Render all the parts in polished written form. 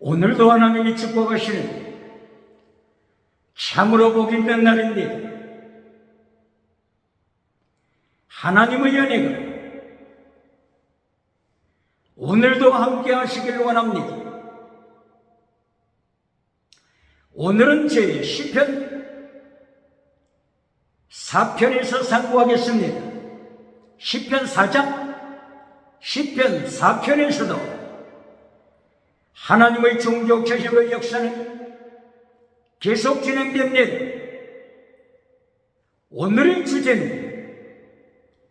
오늘도 하나님이 축복하시는 참으로 복 있는 날입니다. 하나님의 은혜가 오늘도 함께 하시길 원합니다. 오늘은 제 시편 4편에서 상고하겠습니다. 시편 4장, 시편 4편에서도 하나님의 종족체식의 역사는 계속 진행됩니다. 오늘의 주제는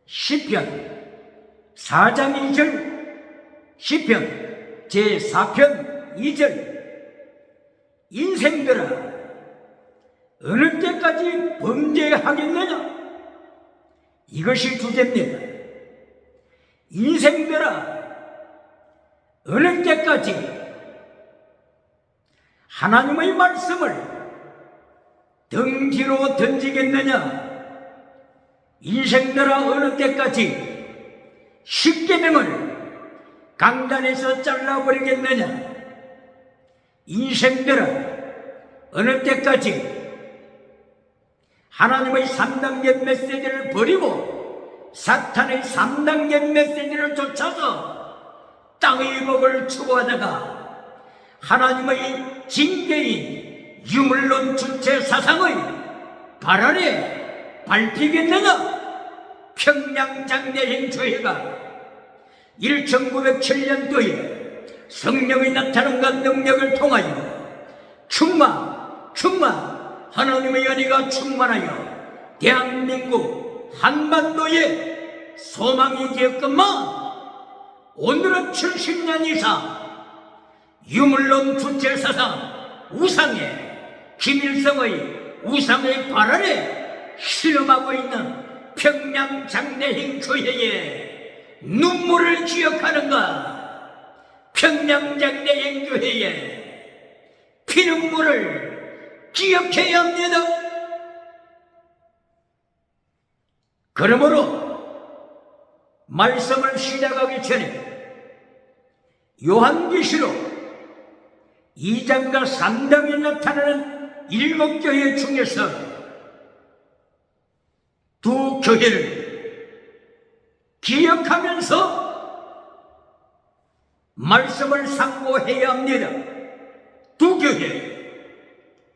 시편 4장 2절, 시편 제4편 2절. 인생들아 어느 때까지 범죄하겠느냐? 이것이 주제입니다. 인생들아 어느 때까지 하나님의 말씀을 등 뒤로 던지겠느냐? 인생들아 어느 때까지 십계명을 강단에서 잘라버리겠느냐? 인생들아 어느 때까지 하나님의 3단계 메시지를 버리고 사탄의 3단계 메시지를 쫓아서 땅의 복을 추구하다가 하나님의 징계인 유물론 주체 사상의 발 아래 밟히겠느냐? 평양장례행 조회가 1907년도에 성령의 나타남과 능력을 통하여 하나님의 은혜가 충만하여 대한민국 한반도에 소망이 되었건만 오늘은 70년 이상 유물론 주체사상 우상의 김일성의 우상의 발 아래 실험하고 있는 평양장례행 교회에 눈물을 기억하는가? 평양장례행 교회에 피눈물을 기억해야 합니다. 그러므로 말씀을 시작하기 전에 요한계시록 2장과 3장에 나타나는 7교회 중에서 두 교회를 기억하면서 말씀을 상고해야 합니다. 두 교회,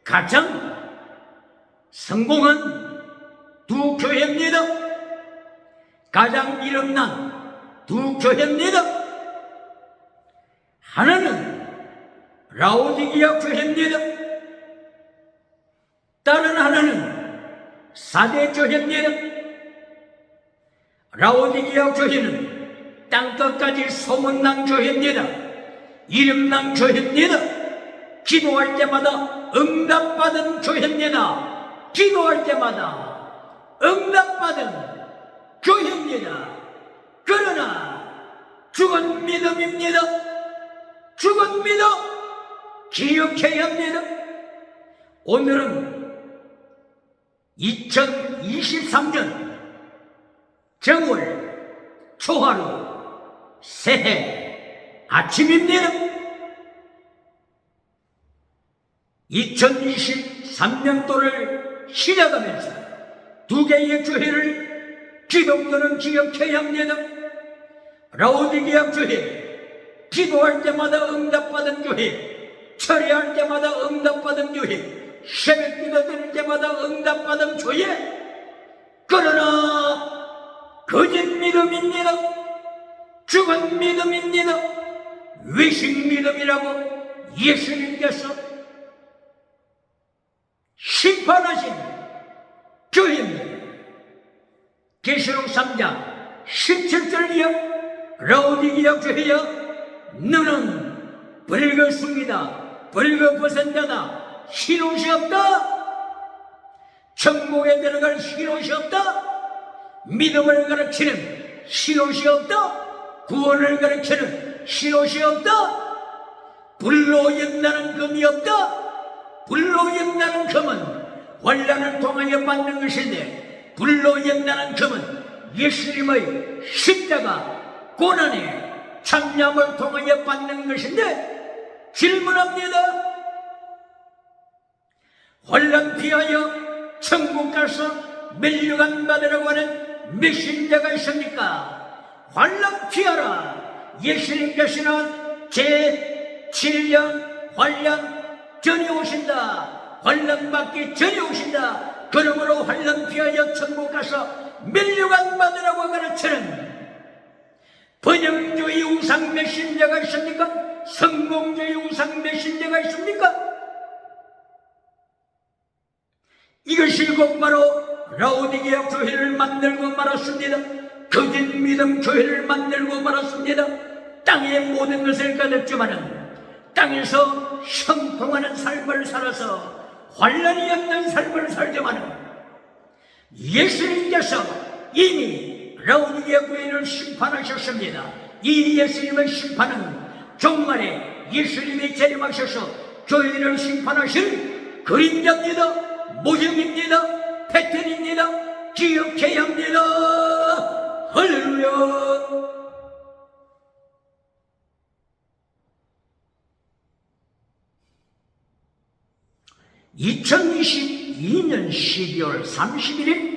가장 성공한 두 교회입니다. 가장 이름난 두 교회입니다. 하나는 라오디게아 교회입니다. 다른 하나는 사대 교회입니다. 라오디게아 교회는 땅끝까지 소문난 교회입니다. 이름난 교회입니다. 기도할 때마다 응답받은 교회입니다. 기도할 때마다 응답받은 교회입니다. 그러나 죽은 믿음입니다. 죽은 믿음 기억해야 합니다. 오늘은 2023년 정월 초하루 새해 아침입니다. 2023년도를 시작하면서 두 개의 교회를 기독교는 기억해야 합니다. 라오디게아 교회, 기도할 때마다 응답받은 교회, 철회할 때마다 응답받은 교회, 새벽 기도 드릴 때마다 응답받은 교회. 그러나 거짓 믿음입니다. 죽은 믿음입니다. 외식 믿음이라고 예수님께서 심판하신 교회입니다. 계시록 3장 17절이요. 라오디게아 교회여, 너는 벌거숭이다, 벌거벗은 자다, 흰옷이 없다. 천국에 들어갈 흰옷이 없다. 믿음을 가르치는 흰옷이 없다. 구원을 가르치는 흰옷이 없다. 불로 연나는 금이 없다. 불로 연나는 금은 환난을 통하여 받는 것인데, 불로 연나는 금은 예수님의 십자가 고난의 참념을 통하여 받는 것인데, 질문합니다. 환난 피하여 천국 가서 멸류관 받으라고 하는 메신저가 있습니까? 환난 피하라. 예수님께서는 제7년 환난 전에 오신다. 환난 받기 전에 오신다. 그러므로 환난 피하여 천국 가서 멸류관 받으라고 가르치는 번영주의 우상 메신저가 있습니까? 성공주의 우상 메신저가 있습니까? 이것이 곧바로 라오디게아 교회를 만들고 말았습니다. 거짓 믿음 교회를 만들고 말았습니다. 땅의 모든 것을 가졌지만은 땅에서 형통하는 삶을 살아서 환난이 없는 삶을 살지만은 예수님께서 이미 라오디게아 교회를 심판하셨습니다. 이 예수님의 심판은 종말에 예수님이 재림하셔서 교회를 심판하실 그림자입니다. 모형입니다. 패턴입니다. 기억해야 합니다. 할렐루야. 2022년 12월 31일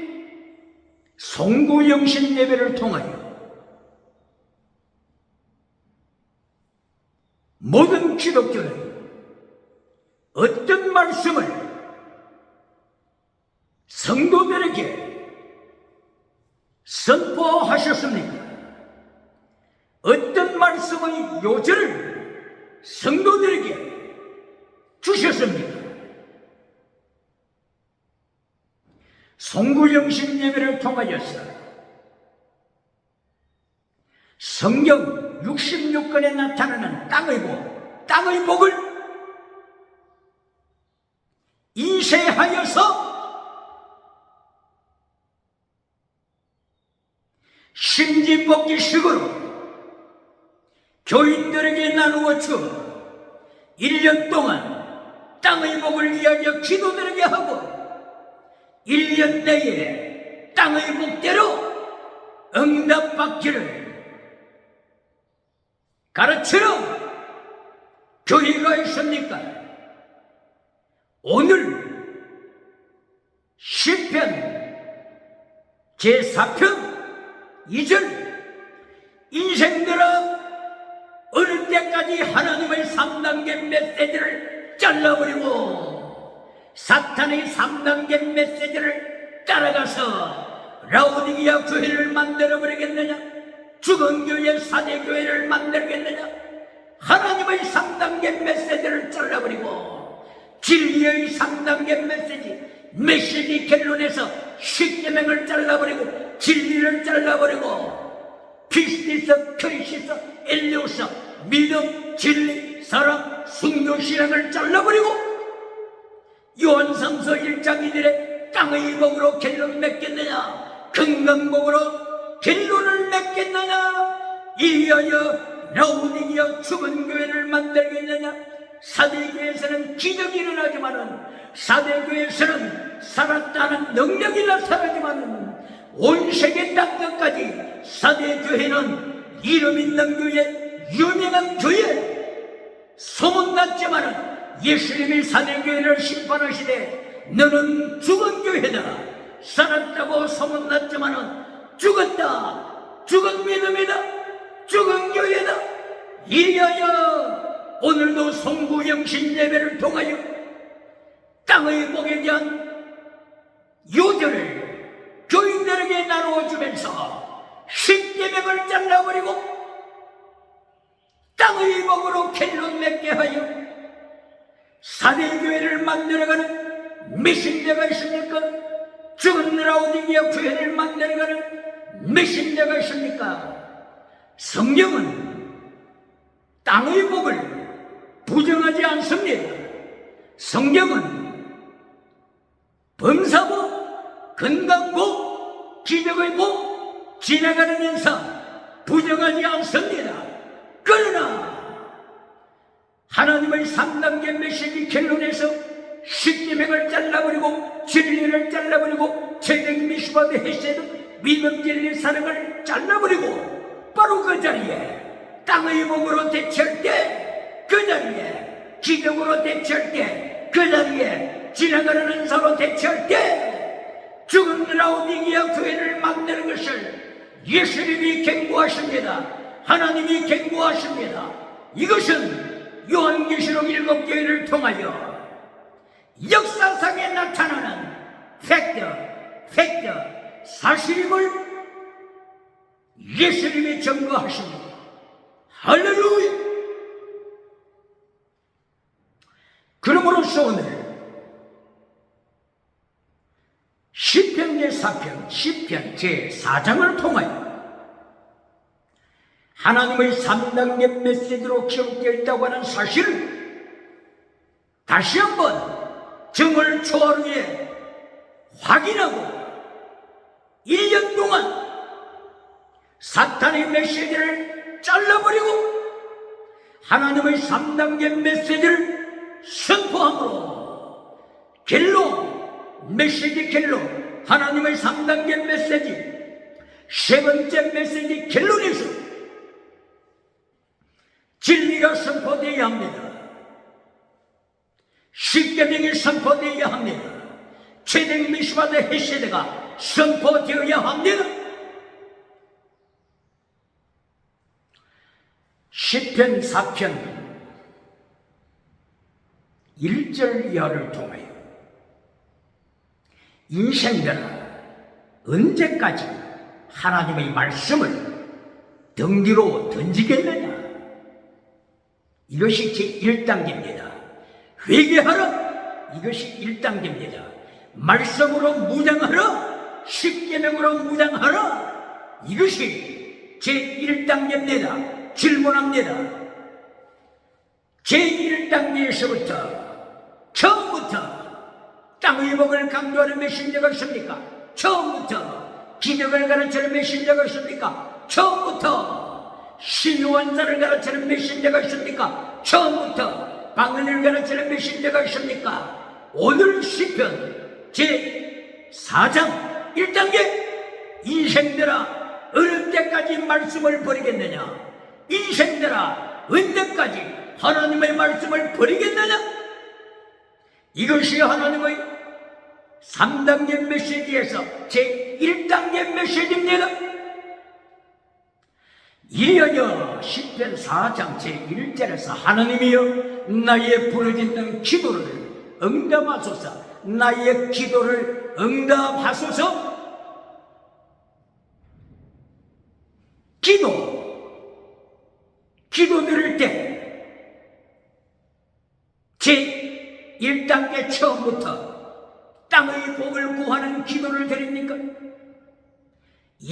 송구영신 예배를 통하여 모든 기독교는 어떤 말씀을 성도들에게 선포하셨습니까? 어떤 말씀의 요절을 성도들에게 주셨습니까? 송구영신 예배를 통하여서 성경 66권에 나타나는 땅의 복을 인쇄하여서 심지뽑기식으로 교인들에게 나누어 주어 1년 동안 땅의 복을 이야기하여 기도들에게 하고 1년 내에 땅의 복대로 응답받기를 가르치는 교회가 있습니까? 오늘 시편 제4편 2절 인생들아 어느 때까지 하나님의 3단계 메시지를 잘라버리고 사탄의 3단계 메시지를 따라가서 라오디게아 교회를 만들어버리겠느냐? 죽은 교회 4대 교회를 만들겠느냐? 하나님의 3단계 메시지를 잘라버리고 진리의 3단계 메시지 결론에서 십계명을 잘라버리고 진리를 잘라버리고 피스티스, 크리시스, 엘리오스, 믿음, 진리, 사랑, 순교, 신앙을 잘라버리고 요한삼서 1장 2절에 땅의 복으로 결론 맺겠느냐? 건강복으로 결론을 맺겠느냐? 이리하여 라오디게아 죽은 교회를 만들겠느냐? 사대교회에서는 기적이 일어나지만은 사대교회에서는 살았다는 능력이 나타나지만은 온 세계 땅끝까지 사대교회는 이름 있는 교회, 유명한 교회, 소문났지만은 예수님이 사대교회를 심판하시되 너는 죽은 교회다. 살았다고 소문났지만은 죽었다. 죽은 믿음이다. 죽은 교회다. 이리하여 오늘도 송구영신 예배를 통하여 땅의 복에 대한 요절을 교인들에게 나누어주면서 십계명을 잘라버리고 땅의 복으로 결론 맺게 하여 사대교회를 만들어가는 메신저가 있습니까? 죽은 라오디게아 교회를 만들어가는 메신저가 있습니까? 성경은 땅의 복을 부정하지 않습니다. 성경은 범사복, 건강복, 기적의 복, 지나가는 인사 부정하지 않습니다. 그러나 하나님의 3단계 메시지 결론에서 십계명을 잘라버리고 진리를 잘라버리고 채색 미수바드 헤세드 믿음 진리 사랑을 잘라버리고 바로 그 자리에 땅의 복으로 대체할 때 그 자리에 기적으로 대처할 때, 그 자리에 지나가는 은사로 대처할 때 죽은 라오디게아 교회를 만드는 것을 예수님이 경고하십니다. 하나님이 경고하십니다. 이것은 요한계시록 7교회를 통하여 역사상에 나타나는 팩트, 사실임을 예수님이 증거하십니다. 할렐루야! 그러므로서 오늘 시편 제4편, 시편 제4장을 통하여 하나님의 3단계 메시지로 기록되어 있다고 하는 사실을 다시 한번 정월 초하루에 확인하고 1년 동안 사탄의 메시지를 잘라버리고 하나님의 3단계 메시지를 선포함으로 메시지 겔로 하나님의 3단계 메시지 세 번째 메시지 겔론에서 진리가 선포되어야 합니다. 십계명이 선포되어야 합니다. 최대 미시바드 헤세드가 선포되어야 합니다. 시편 4편 1절 이하를 통하여 인생들아 언제까지 하나님의 말씀을 덩기로 던지겠느냐? 이것이 제1단계입니다. 회개하라. 이것이 1단계입니다. 말씀으로 무장하라. 십계명으로 무장하라. 이것이 제1단계입니다. 질문합니다. 제1단계에서부터 처음부터 땅의 복을 강조하는 메신저가 있습니까? 처음부터 기적을 가르치는 메신저가 있습니까? 처음부터 신유한사를 가르치는 메신저가 있습니까? 처음부터 방언을 가르치는 메신저가 있습니까? 오늘 시편 제4장 1단계 인생들아 어느 때까지 말씀을 버리겠느냐? 인생들아 언제까지 하나님의 말씀을 버리겠느냐? 이것이 하나님의 3단계 메시지에서 제1단계 메시지입니다. 이어여 시편 4장 제1절에서 하나님이여 나의 부르짖는 기도를 응답하소서. 나의 기도를 응답하소서. 기도 드릴 때 제1단계 처음부터 땅의 복을 구하는 기도를 드립니까?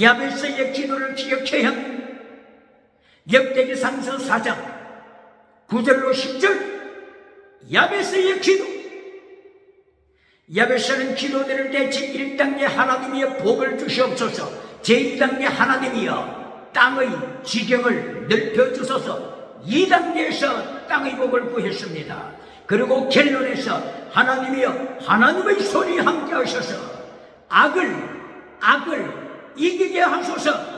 야베스의 기도를 기억해야 합니다. 역대기상서 4장 9절로 10절 야베스의 기도. 야베스는 기도드릴 때 제1단계 하나님이여 복을 주시옵소서. 제2단계 하나님이여 땅의 지경을 넓혀주소서. 2단계에서 땅의 복을 구했습니다. 그리고 겔론에서 하나님이여 하나님의 손이 함께 하셔서 악을 이기게 하소서.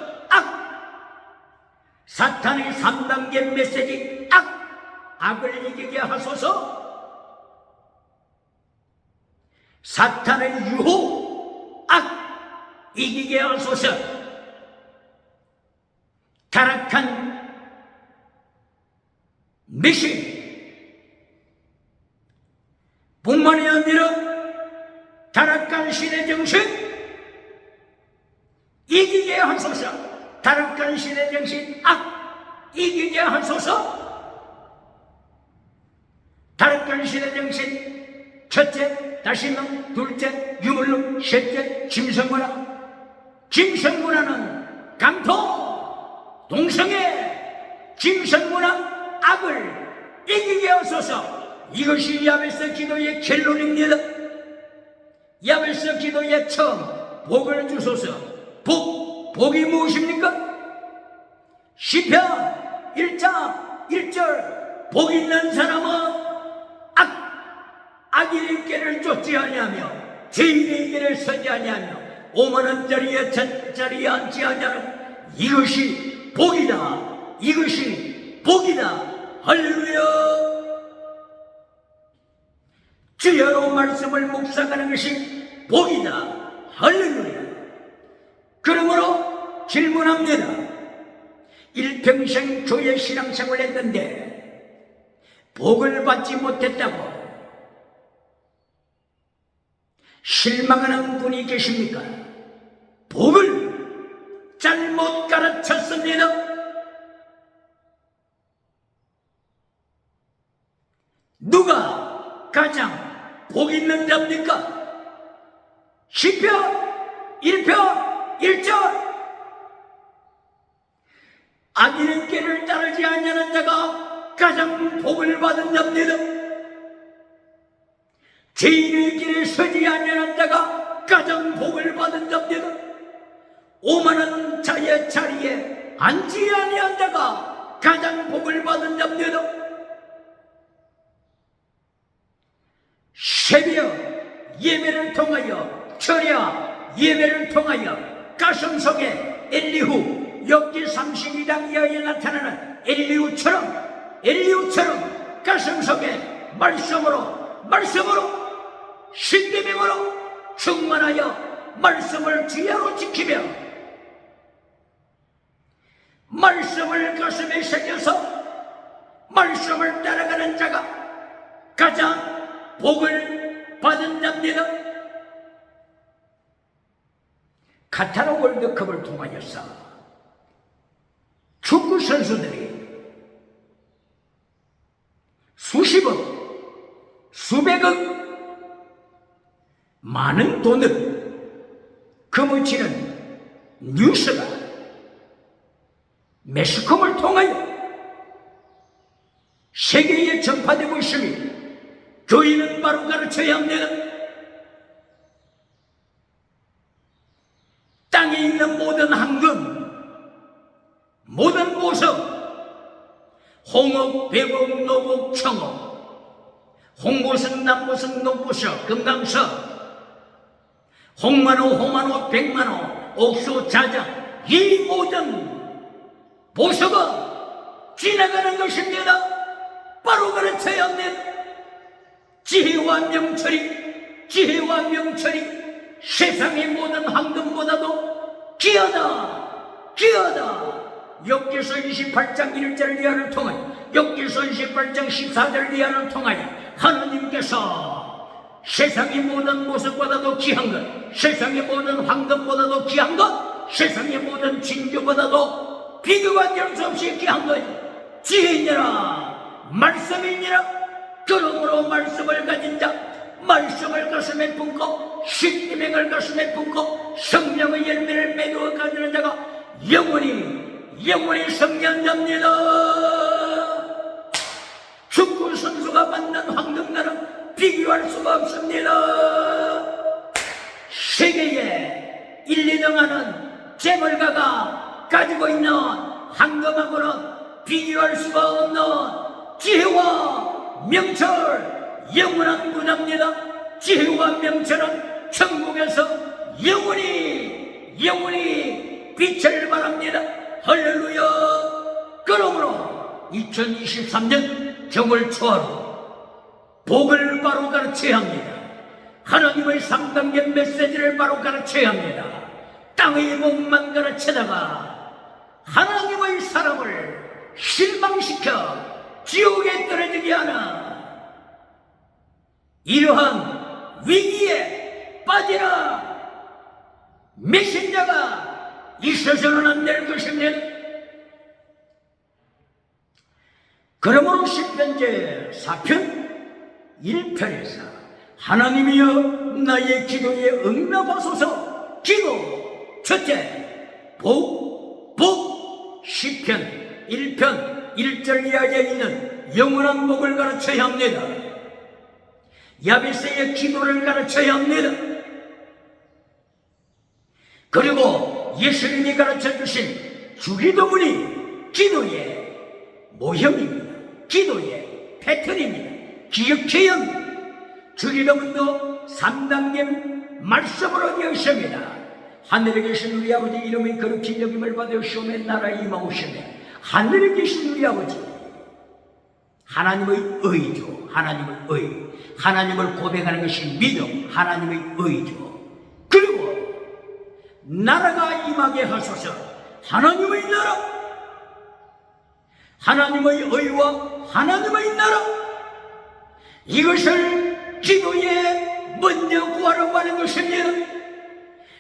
사탄의 3단계 메시지 악을 이기게 하소서. 사탄의 유혹 이기게 하소서. 타락한 메시지 뿐만이 아니라 타락한 신의 정신 이기게 하소서. 타락한 신의 정신 이기게 하소서. 타락한 신의 정신 첫째 다시는, 둘째 유물론, 셋째 짐승문화는 강토 동성애 짐승문화 악을 이기게 하소서. 이것이 야베스 기도의 결론입니다. 야베스 기도의 처음 복을 주소서. 복이 무엇입니까? 시편 1장 1절 복 있는 사람은 악인의 길을 쫓지 아니하며 죄인의 길을 서지 아니하며 오만한 자리에 자리에 앉지 아니하는 이것이 복이다. 이것이 복이다. 할렐루야. 주여로 말씀을 묵상하는 것이 복이다. 할렐루야. 그러므로 질문합니다. 일평생 교회 신앙생활을 했는데 복을 받지 못했다고 실망하는 분이 계십니까? 복을 잘못 가르쳤습니다. 누가 가장 복 있는 자입니까? 시편 1편 1절 악인의 길을 따르지 아니하는 자가 가장 복을 받은 자입니다. 죄인의 길에 서지 아니하는 자가 가장 복을 받은 자입니다. 오만한 자의 자리에 앉지 아니한 자가 가장 복을 받은 자입니다. 새벽 예배를 통하여 철야 예배를 통하여 가슴 속에 엘리후 욥기 32장 이하에 나타나는 엘리후처럼 가슴 속에 말씀으로 신비명으로 충만하여 말씀을 주야로 지키며 말씀을 가슴에 새겨서 말씀을 따라가는 자가 가장 복을 받은 자입니다. 카타르 월드컵을 통하여서 축구 선수들이 수십억, 수백억 많은 돈을 거머쥐는 뉴스가 매스컴을 통하여 세계에 전파되고 있으니 교인은 바로 가르쳐야 합니다. 땅에 있는 모든 황금, 모든 보석, 홍옥, 백옥, 노곡, 청옥, 홍보석, 남보석, 녹보석, 금강석, 홍만호, 백만호, 옥수, 자장, 이 모든 보석은 지나가는 것입니다. 바로 가르쳐야 합니다. 지혜와 명철이 세상의 모든 황금보다도 귀하다. 욥기서 28장 1절 이하를 통하여 욥기서 28장 14절 이하를 통하여 하나님께서 세상의 모든 보석보다도 귀한 것, 세상의 모든 황금보다도 귀한 것, 세상의 모든 진주보다도 비교가 될 수 없이 귀한 것, 지혜니라 말씀이니라. 그러므로 말씀을 가진 자, 말씀을 가슴에 품고 십계명을 가슴에 품고 성령의 열매를 매두어 가지는 자가 영원히 성년자입니다. 축구 선수가 받는 황금가는 비교할 수가 없습니다. 세계에 1, 2등 하는 재벌가가 가지고 있는 황금하고는 비교할 수가 없는 지혜와 명철, 영원한 부자입니다. 지혜와 명철은 천국에서 영원히 빛을 발합니다. 할렐루야. 그러므로 2023년 정월 초하루 복을 바로 가르쳐야 합니다. 하나님의 3단계 메시지를 바로 가르쳐야 합니다. 땅의 복만 가르치다가 하나님의 사람을 실망시켜 지옥에 떨어지게 하는 이러한 위기에 빠지는 메신저가 있어서는 안 될 것입니다. 그러므로 시편제 4편 1편에서 하나님이여 나의 기도에 응답하소서. 기도 첫째, 복 시편 1편 1절 이하에 있는 영원한 복을 가르쳐야 합니다. 야베스의 기도를 가르쳐야 합니다. 그리고 예수님이 가르쳐주신 주기도문이 기도의 모형입니다. 기도의 패턴입니다. 기억해야 합니다. 주기도문도 3단계 말씀으로 되어 있습니다. 하늘에 계신 우리 아버지 이름이 거룩히 여김을 받으시오며 나라에 임하오시며 하늘에 계신 우리 아버지 하나님의 의죠. 하나님의 의. 하나님을 고백하는 것이 믿음, 하나님의 의죠. 그리고 나라가 임하게 하소서. 하나님의 나라, 하나님의 의와 하나님의 나라, 이것을 기도에 먼저 구하라고 하는 것입니다.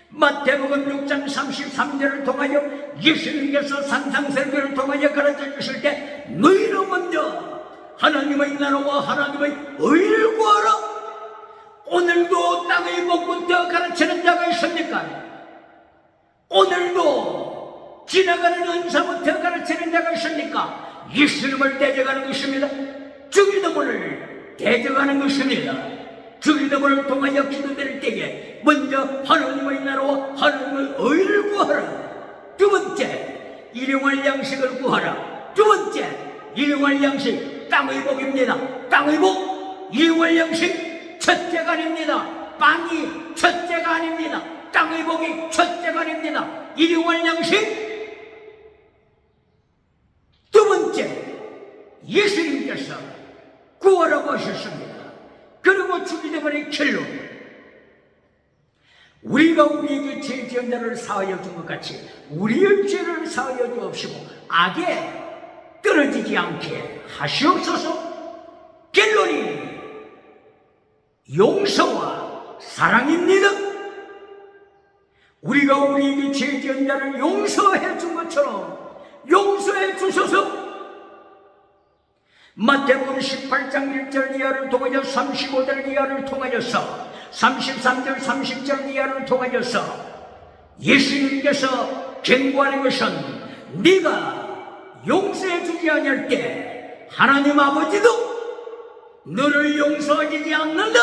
마태복음 6장 33절을 통하여 예수님께서 산상설교를 통하여 가르쳐 주실 때 너희는 먼저 하나님의 나라와 하나님의 의를 구하라. 오늘도 땅의 복부터 가르치는 자가 있습니까? 오늘도 지나가는 은사부터 가르치는 자가 있습니까? 예수님을 대적하는 것입니다. 주기도문을 대적하는 것입니다. 주기도문을 통하여 기도드릴 때에 먼저 하나님의 나라와 하나님의 의를 구하라. 두 번째, 일용할 양식을 구하라. 두 번째, 일용할 양식, 땅의 복입니다. 땅의 복, 일용할 양식 첫째가 아닙니다. 빵이 첫째가 아닙니다. 땅의 복이 첫째가 아닙니다. 일용할 양식. 두 번째, 예수님께서 구하라고 하셨습니다. 그리고 주기도문의 결론, 우리가 우리에게 죄 지은 자를 사하여 준 것 같이 우리의 죄를 사하여 주옵시고 악에 떨어지지 않게 하시옵소서. 결론이 용서와 사랑입니다. 우리가 우리에게 죄 지은 자를 용서해 준 것처럼 용서해 주소서. 마태복음 18장 1절 이하를 통하여 35절 이하를 통하여서 33절 30절 이하를 통하여서 예수님께서 경고하는 것은 네가 용서해 주지 아니할 때 하나님 아버지도 너를 용서하지 않는다.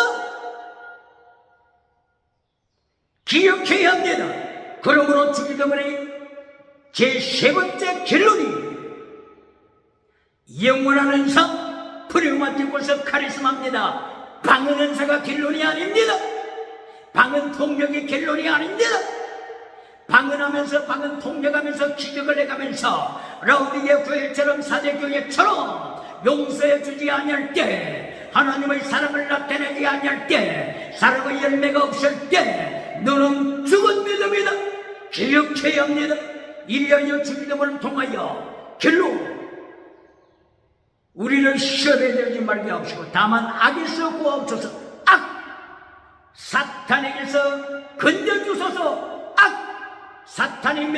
기억해야 합니다. 그러므로 주기도문의 제3번째 결론이 영원한 은사, 프레우마티코스 카리스마입니다. 방언 은사가 결론이 아닙니다. 방언 통역이 결론이 아닙니다. 방언하면서 방언 통역하면서 기적을 해가면서 라우디게 교회처럼 사대교회처럼 용서해 주지 아니할 때, 하나님의 사랑을 나타내지 아니할 때, 사랑의 열매가 없을 때 너는 죽은 믿음이다. 기억해야 합니다. 이리하여 주기도문을 통하여 결론 우리를 시험에 들지 말게 하옵시고 다만 악에서 구하옵소서. 악! 사탄에게서 건져주소서. 악! 사탄의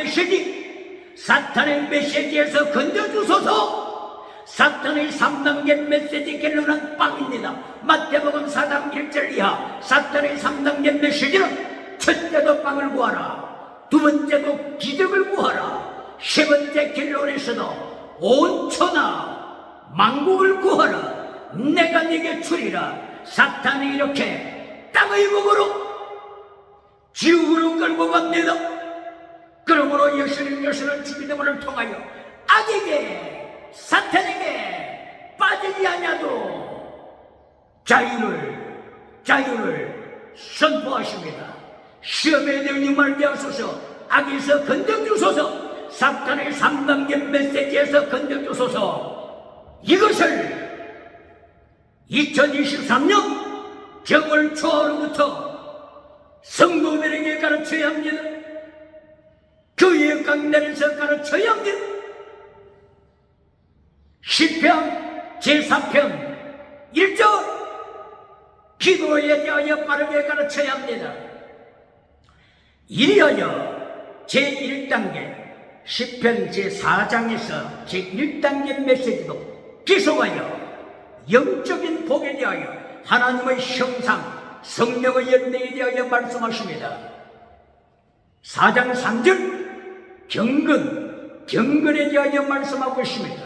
메시지에서 건져주소서. 사탄의 3단계 메시지 결론은 빵입니다. 마태복음 4장 1절 이하 사탄의 3단계 메시지는 첫째도 빵을 구하라, 두 번째도 기적을 구하라, 세 번째 결론에서도 온 천하 만국을 구하라. 내가 네게 주리라. 사탄이 이렇게 땅의 복으로 지옥으로 끌고 갑니다. 그러므로 예수님께서는 주기도문을 통하여 악에게 사탄에게 빠지지 않아도 자유를 선포하십니다. 시험에 들지 말게 하소서. 악에서 건져주소서. 사탄의 3단계 메시지에서 건져주소서. 이것을 2023년 정월 초하루부터 성도들에게 가르쳐야 합니다. 교회 강단에서 가르쳐야 합니다. 시편 제4편 1절 기도에 대하여 빠르게 가르쳐야 합니다. 이리하여 제1단계 시편 제4장에서 제1단계 메시지도 기속하여 영적인 복에 대하여 하나님의 형상 성령의 열매에 대하여 말씀하십니다. 4장 3절 경건에 대하여 말씀하고 있습니다.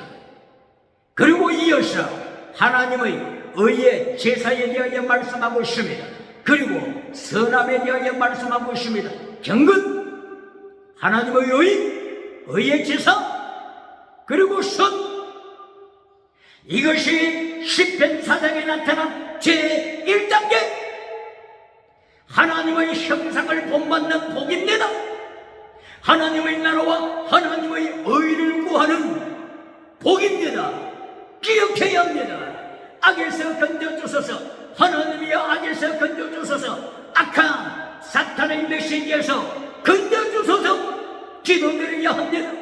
그리고 이어서 하나님의 의의 제사에 대하여 말씀하고 있습니다. 그리고 선함에 대하여 말씀하고 있습니다. 경건, 하나님의 의의 제사, 그리고 선. 이것이 시편 4장에 나타난 제1단계 하나님의 형상을 본받는 복입니다. 하나님의 나라와 하나님의 의를 구하는 복입니다. 기억해야 합니다. 악에서 건져주소서. 하나님이여 악에서 건져주소서. 악한 사탄의 메시지에서 건져주소서. 기도드려야 합니다.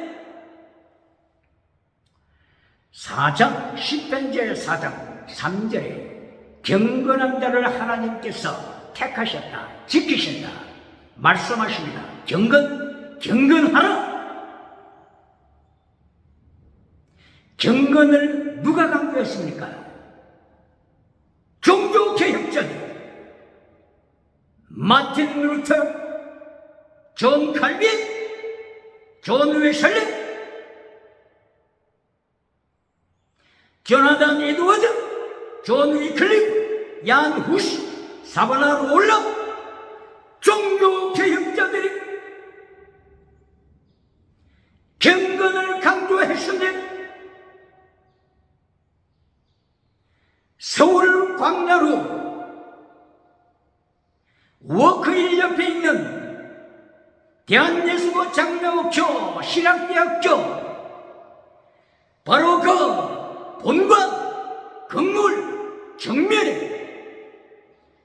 4장 10편제 4장 3절에 경건한 자를 하나님께서 택하셨다, 지키신다 말씀하십니다. 경건하라. 경건을 누가 강조했습니까? 종교개혁자들 마틴 루터, 존 칼빈, 존 웨슬리, 조나단 에드워드, 존 위클리프, 얀 후시, 사바나 롤러, 종교개혁자들이 경건을 강조했습니다. 서울 광야로 워크힐 옆에 있는 대한예수고 장로교 신학대학교 바로 그 본관 건물 정면에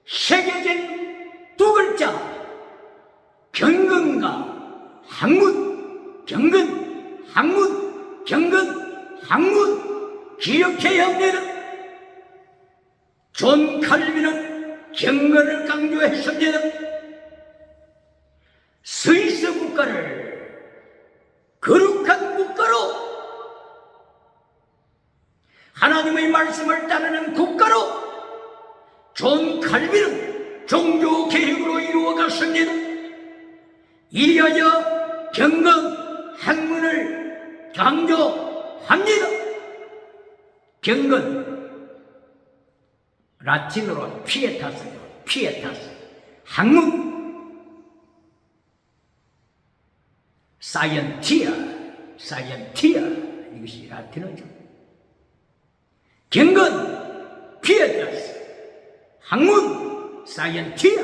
새겨진 두 글자 경건과 학문, 경건, 학문, 경건, 학문 기억해야 합니다. 존 칼빈은 경건을 강조했습니다. 스위스 국가를 거룩한 국가로, 하나님의 말씀을 따르는 국가로 존 칼빈은 종교개혁으로 이루어갔습니다. 이하여 경건, 학문을 강조합니다. 경건 라틴어로 피에타스죠. 피에타스. 학문 사이언티아 이것이 라틴어죠. 경건 피에타스, 학문 사이언티아,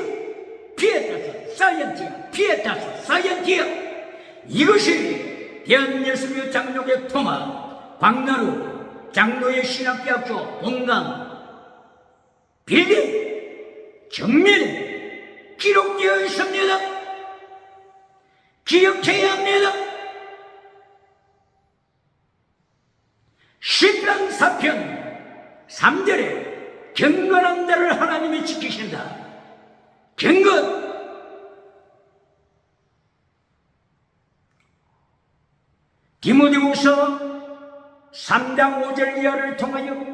피에타스 사이언티아, 피에타스 사이언티아. 이것이 대한예수교 장로교 토마 광나루 장로의 신학대학교 본강 빌딩 정면에 기록되어 있습니다. 기억해야 합니다. 시편 4편 3절에 경건한 자를 하나님이 지키신다. 경건. 디모데후서 3장 5절 이하를 통하여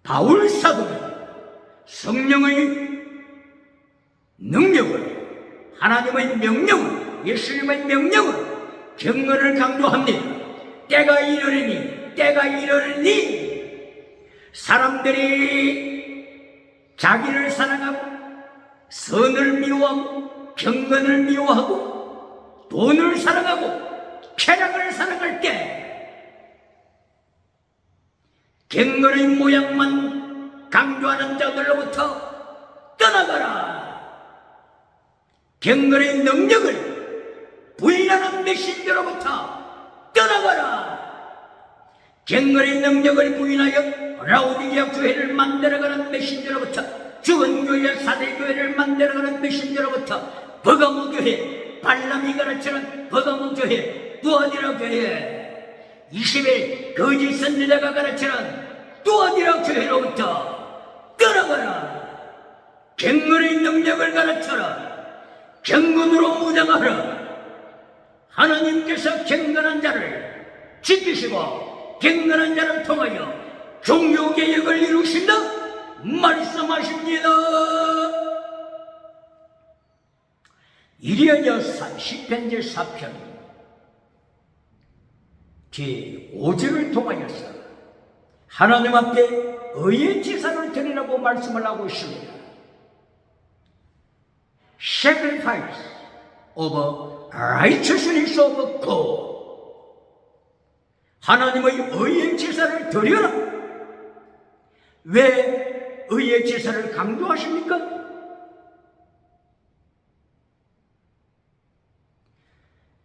바울 사도는 성령의 능력을, 하나님의 명령을, 예수님의 명령을, 경건을 강조합니다. 때가 이르리니 사람들이 자기를 사랑하고 선을 미워하고 경건을 미워하고 돈을 사랑하고 쾌락을 사랑할 때 경건의 모양만 강조하는 자들로부터 떠나가라. 경건의 능력을 부인하는 메신저로부터 떠나가라. 경건의 능력을 부인하여 라오디게아 교회를 만들어가는 메신저로부터, 죽은 교회 사대교회를 만들어가는 메신저로부터, 버가모 교회, 발람이 가르치는 버가모 교회, 두아디라 교회, 20일 거짓 선지자가 가르치는 두아디라 교회로부터 떠나가라. 경건의 능력을 가르쳐라. 경건으로 무장하라. 하나님께서 경건한 자를 지키시고 경건한 자를 통하여 종교개혁을 이루신다 말씀하십니다. 이리하여 시편제 4편 제5절을 통하여서 하나님 앞에 의의 제사를 드리라고 말씀을 하고 있습니다. Sacrifice of righteousness of God. 하나님의 의의 제사를 드려라. 왜 의의 제사를 강조하십니까?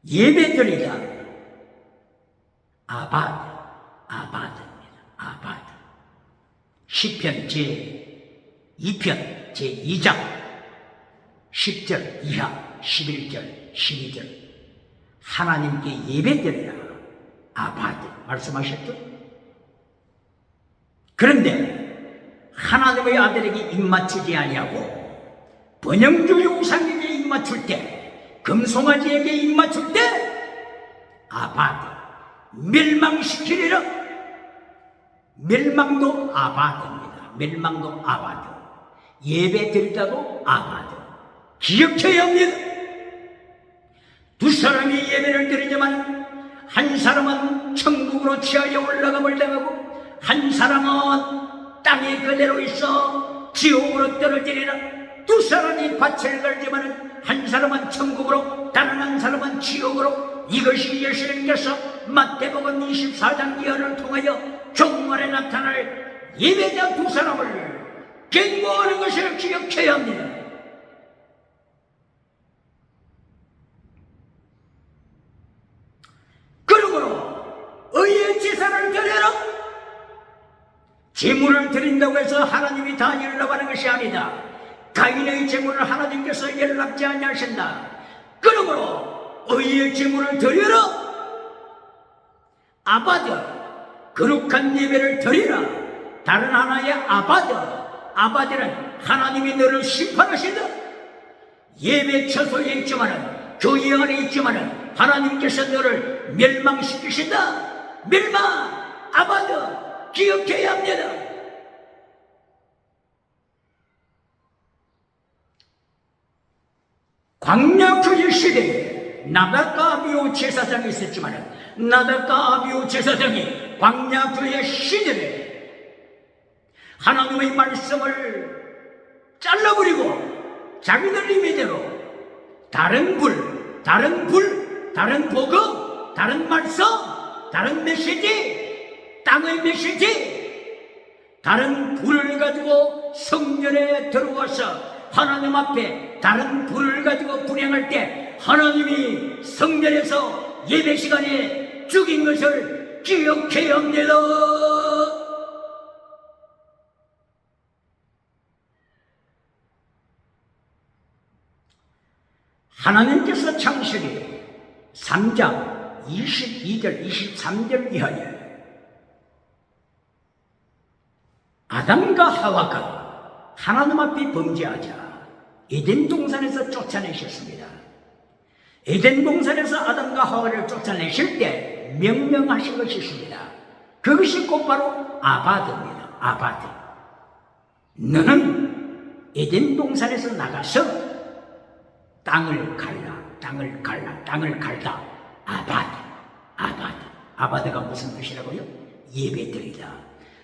예배드리다. 아바드. 시편 제2편 제2장 10절 이하 11절 12절 하나님께 예배드려라 아바드 말씀하셨죠? 그런데 하나님의 아들에게 입맞추지 아니하고 번영주의 우상에게 입맞출 때 금송아지에게 입맞출 때 아바드 멸망시키리라. 멸망도 아바드입니다. 멸망도 아바드. 예배 드리다도 아바드. 기억해야 합니다. 두 사람이 예배를 드리지만 한 사람은 천국으로 치하여 올라감을 당하고 한 사람은 땅에 그대로 있어 지옥으로 떨어지리라. 두 사람이 밭을 걸지만 한 사람은 천국으로 다른 한 사람은 지옥으로. 이것이 예수님께서 마태복음 24장 예언을 통하여 종말에 나타날 예배자 두 사람을 경고하는 것을 기억해야 합니다. 그러므로 의의 제사를 드려라. 제물을 드린다고 해서 하나님이 다 연락하는 것이 아니다. 가인의 제물을 하나님께서 연락지 아니하신다. 그러므로 의의 제물을 드려라. 아바드 거룩한 예배를 드리라. 다른 하나의 아바드는 하나님이 너를 심판하신다. 예배 처소에 있지만은 교회 안에 있지만은 하나님께서 너를 멸망시키신다. 멸망 아바드 기억해야 합니다. 광야 그 시대에 나답과 아비후 제사장이 있었지만 나답과 아비후 제사장이 광야 그의 시대에 하나님의 말씀을 잘라버리고 자기들 임의대로 다른 복음, 다른 말씀, 다른 메시지, 땅의 메시지, 다른 불을 가지고 성전에 들어와서 하나님 앞에 다른 불을 가지고 불행할 때 하나님이 성전에서 예배 시간에 죽인 것을 기억해야 합니다. 하나님께서 창세기 3장 22절 23절 이하에 아담과 하와가 하나님 앞에 범죄하자 에덴 동산에서 쫓아내셨습니다. 에덴 동산에서 아담과 하와를 쫓아내실 때 명령하신 것이 있습니다. 그것이 곧바로 아바드입니다. 아바드. 너는 에덴 동산에서 나가서 땅을 갈라. 아바드가 무슨 뜻이라고요? 예배 드리다.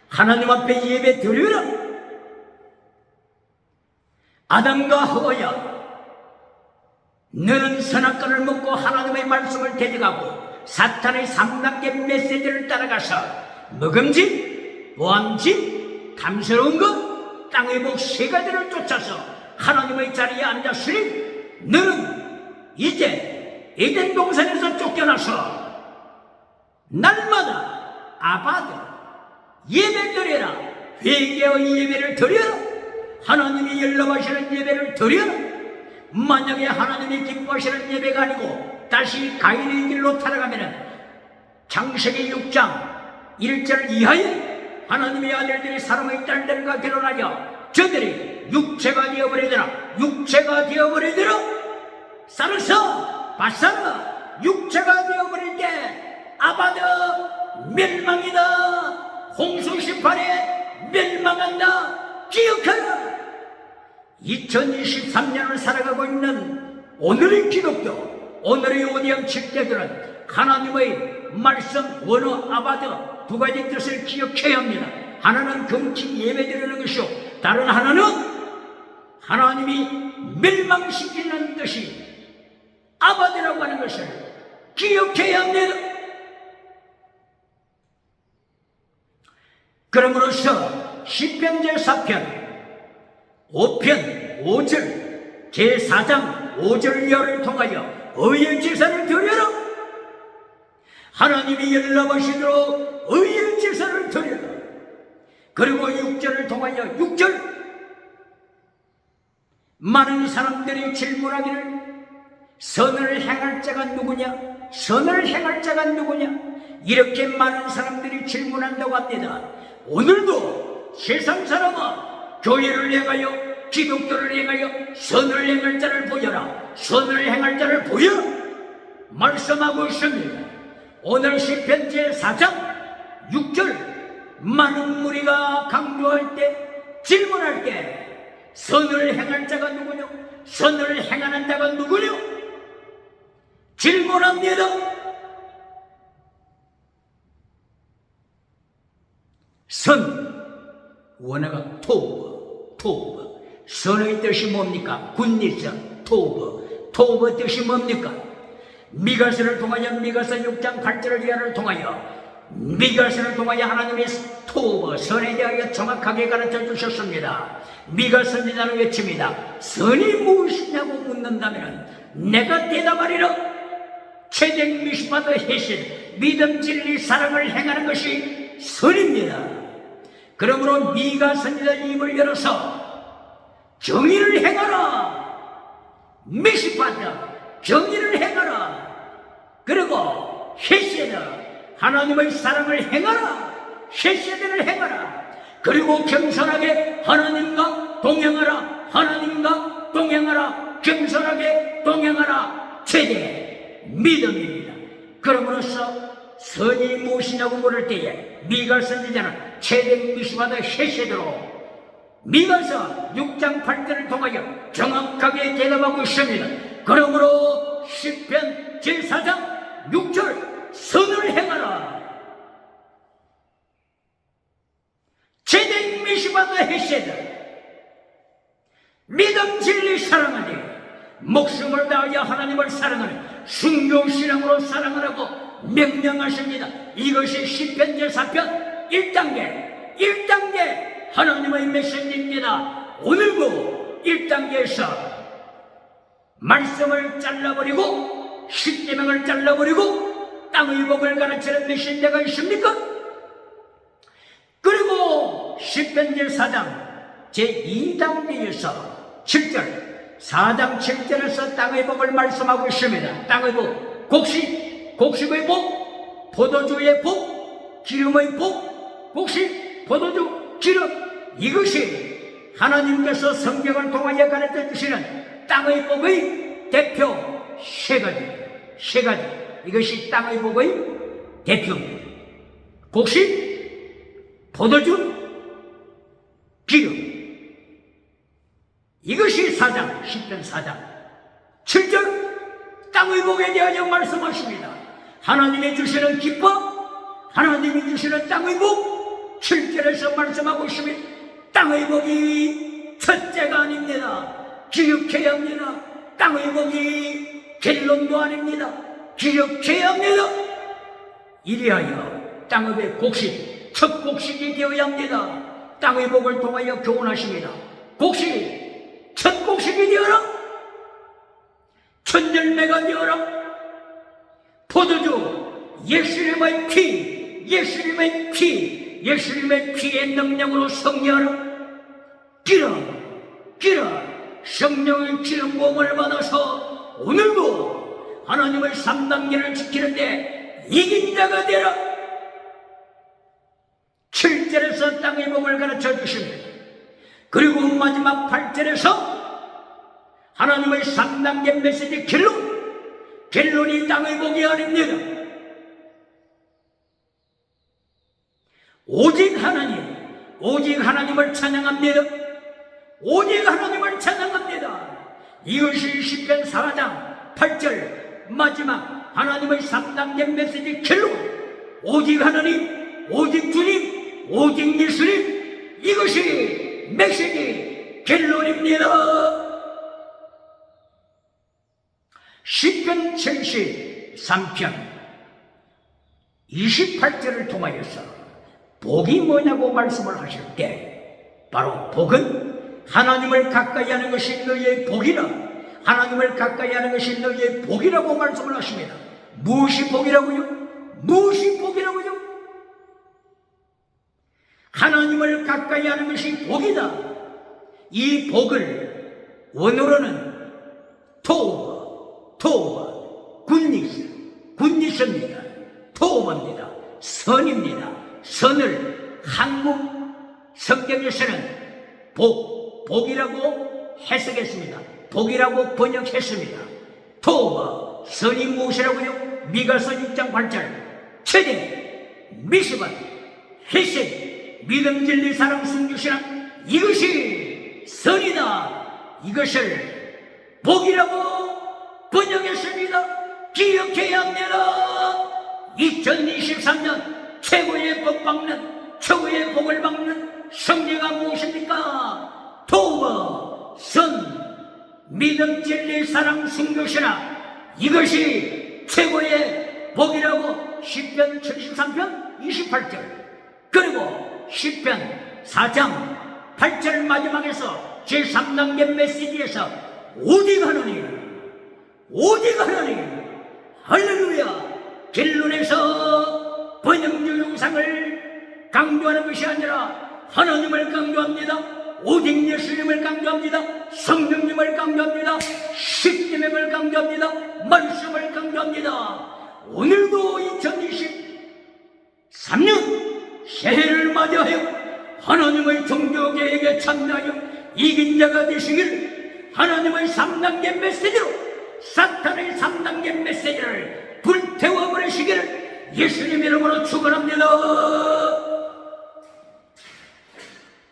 하나님 앞에 예배 드려라. 아담과 하와야, 너는 선악과를 먹고 하나님의 말씀을 대적하고 사탄의 3단계 메시지를 따라가서 먹음직, 보암직, 탐스러운 것, 땅의 복 3가지를 쫓아서 하나님의 자리에 앉았으니 너는 이제 에덴 동산에서 쫓겨나서 날마다 아바드 예배 드려라. 회개의 예배를 드려라. 하나님이 연락하시는 예배를 드려라. 만약에 하나님이 기뻐하시는 예배가 아니고 다시 가인의 길로 타락하면 창세기 6장 1절 이하에 하나님의 아들들이 사람의 딸들과 결혼하여 저들이 육체가 되어버리더라. 살아서 바사라 육체가 되어버릴 때 아바드 멸망이다. 홍수 심판에 멸망한다. 기억하라. 2023년을 살아가고 있는 오늘의 기독교, 오늘의 오디언 칠대들은 하나님의 말씀 원어 아바드 2가지 뜻을 기억해야 합니다. 하나는 금식 예배드리는 것이요, 다른 하나는 하나님이 멸망시키는 뜻이 아바드라고 하는 것을 기억해야 합니다. 그러므로서 시편 제4편 5편 5절 제4장 5절 이하를 통하여 의의 제사를 드려라. 하나님이 연락하시도록 의의 제사를 드려라. 그리고 6절을 통하여 6절 많은 사람들이 질문하기를 선을 행할 자가 누구냐? 선을 행할 자가 누구냐? 이렇게 많은 사람들이 질문한다고 합니다. 오늘도 세상 사람은 교회를 행하여 기독교를 행하여 선을 행할 자를 보여라, 선을 행할 자를 보여 말씀하고 있습니다. 오늘 시편 제4장 6절 많은 무리가 강조할 때, 질문할 때 선을 행할 자가 누구냐? 선을 행하는 자가 누구냐? 질문합니다. 선, 원어가 토브. 선의 뜻이 뭡니까? 굿니스, 토브 뜻이 뭡니까? 미가서를 통하여 미가서 6장 8절을 이하를 통하여 미가서를 통하여 하나님의 토브, 선에 대하여 정확하게 가르쳐 주셨습니다. 미가 선지자는 외칩니다. 선이 무엇이냐고 묻는다면 내가 대답하리라. 체적 미시바드 헤신, 믿음 진리 사랑을 행하는 것이 선입니다. 그러므로 미가 선지자 입을 열어서 정의를 행하라. 미시바드, 정의를 행하라. 그리고 헤세드, 하나님의 사랑을 행하라. 헤세드를 행하라. 그리고 겸손하게 하나님과 동행하라. 하나님과 동행하라. 겸손하게 동행하라. 최대 믿음입니다. 그러므로서 선이 무엇이냐고 물을 때에 미가 선지자는 최대 미시바드 헤세드로 미가서 6장 8절을 통하여 정확하게 대답하고 있습니다. 그러므로 시편 제4장 6절 선을 행하라. 최대 미시바드 헤세드, 믿음 진리 사랑하되 목숨을 다하여 하나님을 사랑하는 순교신앙으로 사랑을 하고 명령하십니다. 이것이 시편 제4편 1단계 하나님의 메시지입니다. 오늘도 1단계에서 말씀을 잘라버리고 십계명을 잘라버리고 땅의 복을 가르치는 메시지가 있습니까? 그리고 시편 제4장 제2단계에서 7절 4장 7절에서 땅의 복을 말씀하고 있습니다. 땅의 복, 곡식의 복, 포도주의 복, 기름의 복, 곡식, 포도주, 기름, 이것이 하나님께서 성경을 통하여 가르쳐 주시는 땅의 복의 대표 세 가지. 이것이 땅의 복의 대표입니다. 곡식, 포도주, 기름. 이것이 4장, 시편 4장 7절 땅의 복에 대하여 말씀하십니다. 하나님이 주시는 기쁨, 하나님이 주시는 땅의 복 7절에서 말씀하고 있습니다. 땅의 복이 첫째가 아닙니다. 기억해야 합니다. 땅의 복이 결론도 아닙니다. 기억해야 합니다. 이리하여 땅의 곡식, 첫 곡식이 되어야 합니다. 땅의 복을 통하여 교훈하십니다. 곡식, 첫 곡식이 되어라. 천열매가 되어라. 포도주, 예수님의 피, 예수님의 피의 능력으로 성리하라. 기름, 성령의 기름 부음을 받아서 오늘도 하나님의 3단계를 지키는데 이긴 자가 되라. 7절에서 땅의 복을 가르쳐 주십니다. 그리고 마지막 8절에서 하나님의 3단계 메시지 결론이 땅의 복이 아닙니다. 오직 하나님을 찬양합니다. 오직 하나님을 찬양합니다. 이것이 시편 4장 8절 마지막 하나님의 3단계 메시지 결론. 오직 하나님, 오직 주님, 오직 예수님, 이것이 메시지 결론입니다. 시편 73편 28절을 통하여서 복이 뭐냐고 말씀을 하실 때 바로 복은 하나님을 가까이 하는 것이 너희의 복이라, 하나님을 가까이 하는 것이 너희의 복이라고 말씀을 하십니다. 무엇이 복이라고요? 무엇이 복이라고요? 하나님을 가까이 하는 것이 복이다. 이 복을 원어로는 토바, 굿니스입니다. 토바입니다. 선입니다. 선을 한국 성경에서는 복이라고 해석했습니다. 복이라고 번역했습니다. 토바, 선이 무엇이라고요? 미가서 6장 8절. 최대, 미스바, 회색, 믿음, 진리, 사랑, 순교시랑 이것이 선이다. 이것을 복이라고 번역했습니다. 기억해야 합니다. 2023년 최고의 복 받는, 최고의 복을 받는 성례가 무엇입니까? 토바, 선, 믿음, 진리, 사랑, 순교시라. 이것이 최고의 복이라고 시편 73편 28절, 그리고 시편 4장 8절 마지막에서 제3단계 메시지에서 오직 하나님, 할렐루야. 결론에서 번영주 영상을 강조하는 것이 아니라 하나님을 강조합니다. 오직 예수님을 강조합니다. 성령님을 강조합니다. 십계명을 강조합니다. 말씀을 강조합니다. 오늘도 2023년 새해를 맞이하여 하나님의 종교 계획에 참여하여 이긴 자가 되시길, 하나님의 3단계 메시지로 사탄의 3단계 메시지를 불태워 버리시기를 예수님 이름으로 축원합니다.